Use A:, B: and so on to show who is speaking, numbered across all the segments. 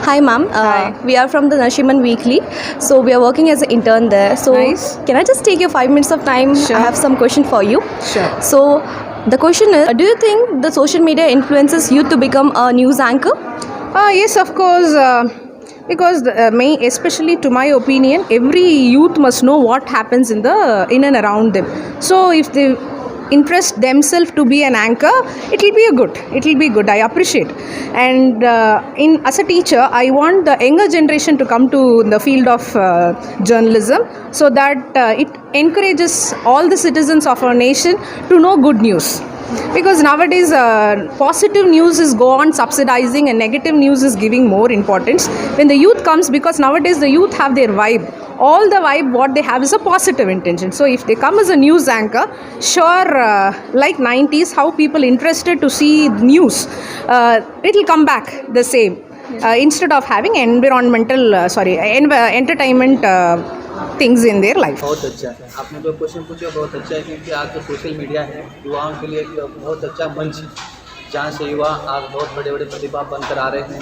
A: Hi, ma'am.
B: Hi.
A: We are from the Nashiman Weekly. So we are working as an intern there. So
B: Nice.
A: can I just take your 5 minutes of time?
B: Sure.
A: I have some question for you.
B: Sure.
A: So the question is, do you think the social media influences youth to become a news anchor?
B: Yes, of course. Because especially to my opinion, every youth must know what happens in and around them. So if they interest themselves to be an anchor, it will be good. I appreciate. And in as a teacher, I want the younger generation to come to the field of journalism, so that it encourages all the citizens of our nation to know good news. Because nowadays positive news is go on subsidizing and negative news is giving more importance when the youth comes, because nowadays the youth have their vibe. All the vibe what they have is a positive intention. So if they come as a news anchor, sure, like 90s how people interested to see news, it will come back the same. Instead of having entertainment things in their life.
C: बहुत अच्छा है, आपने जो question पूछा बहुत अच्छा है, क्योंकि आज जो सोशल मीडिया है युवाओं के लिए एक बहुत अच्छा मंच है, जहाँ से युवा आज बहुत बड़े बड़े प्रतिभा बनकर आ रहे हैं।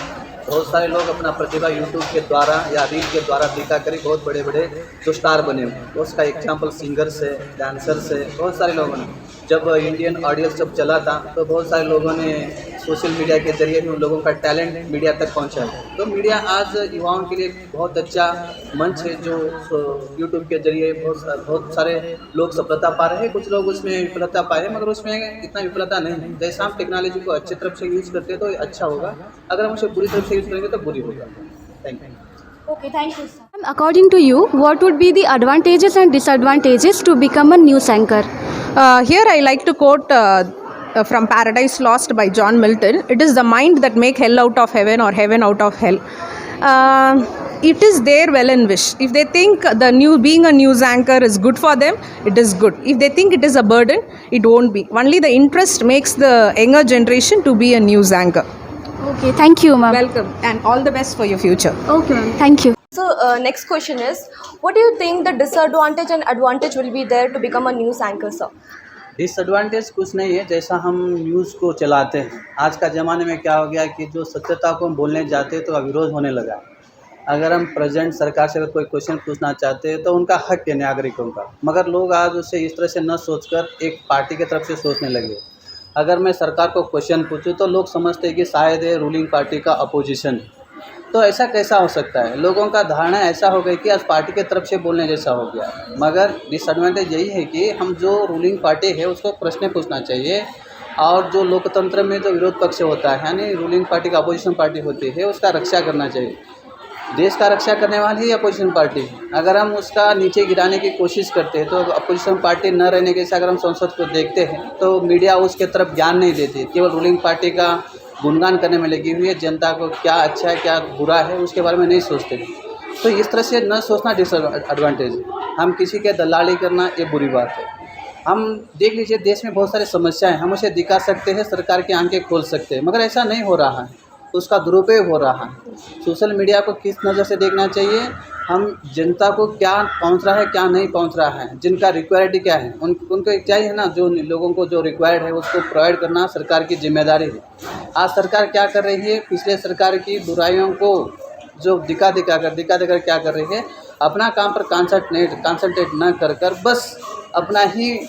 C: बहुत सारे लोग अपना प्रतिभा यूट्यूब के द्वारा या रील के द्वारा दिखा कर बहुत बड़े बड़े जो स्टार बने हुए हैं। उसका एग्जाम्पल सिंगर्स है, डांसर्स है, बहुत सारे लोगों ने। जब इंडियन आइडल जब चला था तो बहुत सारे लोगों ने सोशल मीडिया के जरिए उन लोगों का टैलेंट मीडिया तक पहुंचा है। तो मीडिया आज युवाओं के लिए बहुत अच्छा मंच है, जो यूट्यूब के जरिए बहुत सारे लोग सफलता पा रहे हैं। कुछ लोग उसमें विफलता पाए हैं, मगर उसमें इतना विफलता नहीं है। जैसे हम टेक्नोलॉजी को अच्छी तरफ से यूज़ करते हैं तो अच्छा होगा, अगर हम उसे बुरी तरफ से यूज़ करेंगे तो बुरी होगा। Thank you.
A: Okay, thank you, sir. According to you, what would be the advantages and disadvantages to become a news anchor?
B: Here I like to quote from Paradise Lost by John Milton. It is the mind that make hell out of heaven or heaven out of hell. It is their well and wish. If they think being a news anchor is good for them, it is good. If they think it is a burden, it won't be. Only the interest makes the younger generation to be a news anchor.
A: Okay, thank you, ma'am.
B: Welcome and all the best for your future.
A: Okay, ma'am. Thank you. So, next question is, what do you think the disadvantage and advantage will be there to become a news anchor, sir?
C: Disadvantage कुछ नहीं है, जैसा हम news को चलाते हैं। आज का ज़माने में क्या हो गया कि जो सत्यता को हम बोलने जाते हैं तो विरोध होने लगा है। अगर हम प्रेजेंट सरकार से अगर कोई क्वेश्चन पूछना चाहते हैं तो उनका हक है नागरिकों का, मगर लोग आज उसे इस तरह से न सोचकर एक पार्टी की तरफ से सोचने लगे। अगर मैं सरकार को क्वेश्चन पूछूं तो लोग समझते हैं कि शायद ये रूलिंग पार्टी का अपोजिशन है। तो ऐसा कैसा हो सकता है? लोगों का धारणा ऐसा हो गई कि आज पार्टी की तरफ से बोलने जैसा हो गया। मगर डिसएडवांटेज यही है कि हम जो रूलिंग पार्टी है उसको प्रश्न पूछना चाहिए, और जो लोकतंत्र में जो विरोध पक्ष होता है यानी रूलिंग पार्टी का अपोजिशन पार्टी होती है उसका रक्षा करना चाहिए। देश का रक्षा करने वाली ही अपोजिशन पार्टी है। अगर हम उसका नीचे गिराने की कोशिश करते हैं तो अपोजिशन पार्टी न रहने के, अगर हम संसद को देखते हैं तो मीडिया उसके तरफ ज्ञान नहीं देती, केवल रूलिंग पार्टी का गुणगान करने में लगी हुई है। जनता को क्या अच्छा है क्या बुरा है उसके बारे में नहीं सोचते। तो इस तरह से न सोचना डिसएडवांटेज है। हम किसी के दलाली करना ये बुरी बात है। हम देख लीजिए देश में बहुत सारी समस्याएं, हम उसे दिखा सकते हैं, सरकार की आंखें खोल सकते हैं, मगर ऐसा नहीं हो रहा है, उसका दुरुपयोग हो रहा है। सोशल मीडिया को किस नज़र से देखना चाहिए, हम जनता को क्या पहुंच रहा है क्या नहीं पहुंच रहा है, जिनका रिक्वायरिटी क्या है उनको चाहिए ना, जो लोगों को जो रिक्वायर्ड है उसको प्रोवाइड करना सरकार की जिम्मेदारी है। आज सरकार क्या कर रही है, पिछले सरकार की बुराइयों को जो दिखा देकर क्या कर रही है, अपना काम पर कॉन्सनट्रेट न कर बस अपना ही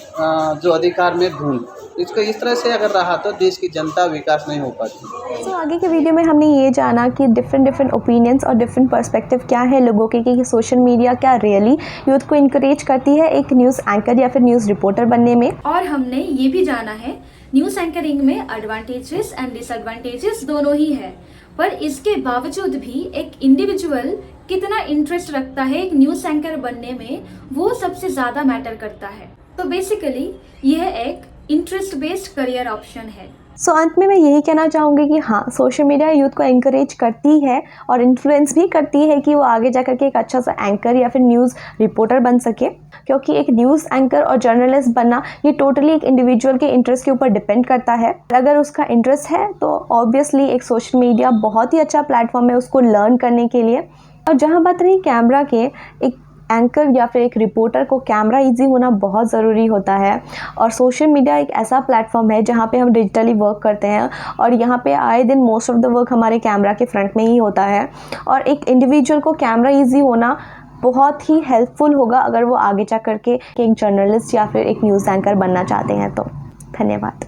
C: जो अधिकार में ढूंढ, इसको इस तरह से अगर रहा तो देश की जनता विकास नहीं हो पाती।
A: तो आगे के वीडियो में हमने ये जाना कि डिफरेंट ओपिनियंस और डिफरेंट पर्सपेक्टिव क्या है लोगों के, कि सोशल मीडिया क्या रियली यूथ को इनकरेज करती है एक न्यूज़ एंकर या फिर न्यूज़ रिपोर्टर बनने में।
D: और हमने ये भी जाना है न्यूज़ एंकरिंग में एडवांटेजेस एंड डिसएडवांटेजेस दोनों ही है, पर इसके बावजूद भी एक इंडिविजुअल कितना इंटरेस्ट रखता है एक न्यूज़ एंकर बनने में, वो सबसे ज़्यादा मैटर करता है। तो बेसिकली यह एक इंटरेस्ट बेस्ड करियर ऑप्शन है।
A: सो अंत में मैं यही कहना चाहूँगी कि हाँ, सोशल मीडिया यूथ को एनकरेज करती है और इन्फ्लुएंस भी करती है कि वो आगे जाकर के एक अच्छा सा एंकर या फिर न्यूज़ रिपोर्टर बन सके, क्योंकि एक न्यूज़ एंकर और जर्नलिस्ट बनना ये टोटली एक इंडिविजुअल के इंटरेस्ट के ऊपर डिपेंड करता है। अगर उसका इंटरेस्ट है तो ऑब्वियसली एक सोशल मीडिया बहुत ही अच्छा प्लेटफॉर्म है उसको लर्न करने के लिए। और जहाँ बात रही कैमरा के, एक एंकर या फिर एक रिपोर्टर को कैमरा इजी होना बहुत ज़रूरी होता है। और सोशल मीडिया एक ऐसा प्लेटफॉर्म है जहाँ पे हम डिजिटली वर्क करते हैं और यहाँ पे आए दिन मोस्ट ऑफ द वर्क हमारे कैमरा के फ्रंट में ही होता है। और एक इंडिविजुअल को कैमरा इजी होना बहुत ही हेल्पफुल होगा अगर वो आगे जा करके एक जर्नलिस्ट या फिर एक न्यूज़ एंकर बनना चाहते हैं तो। धन्यवाद।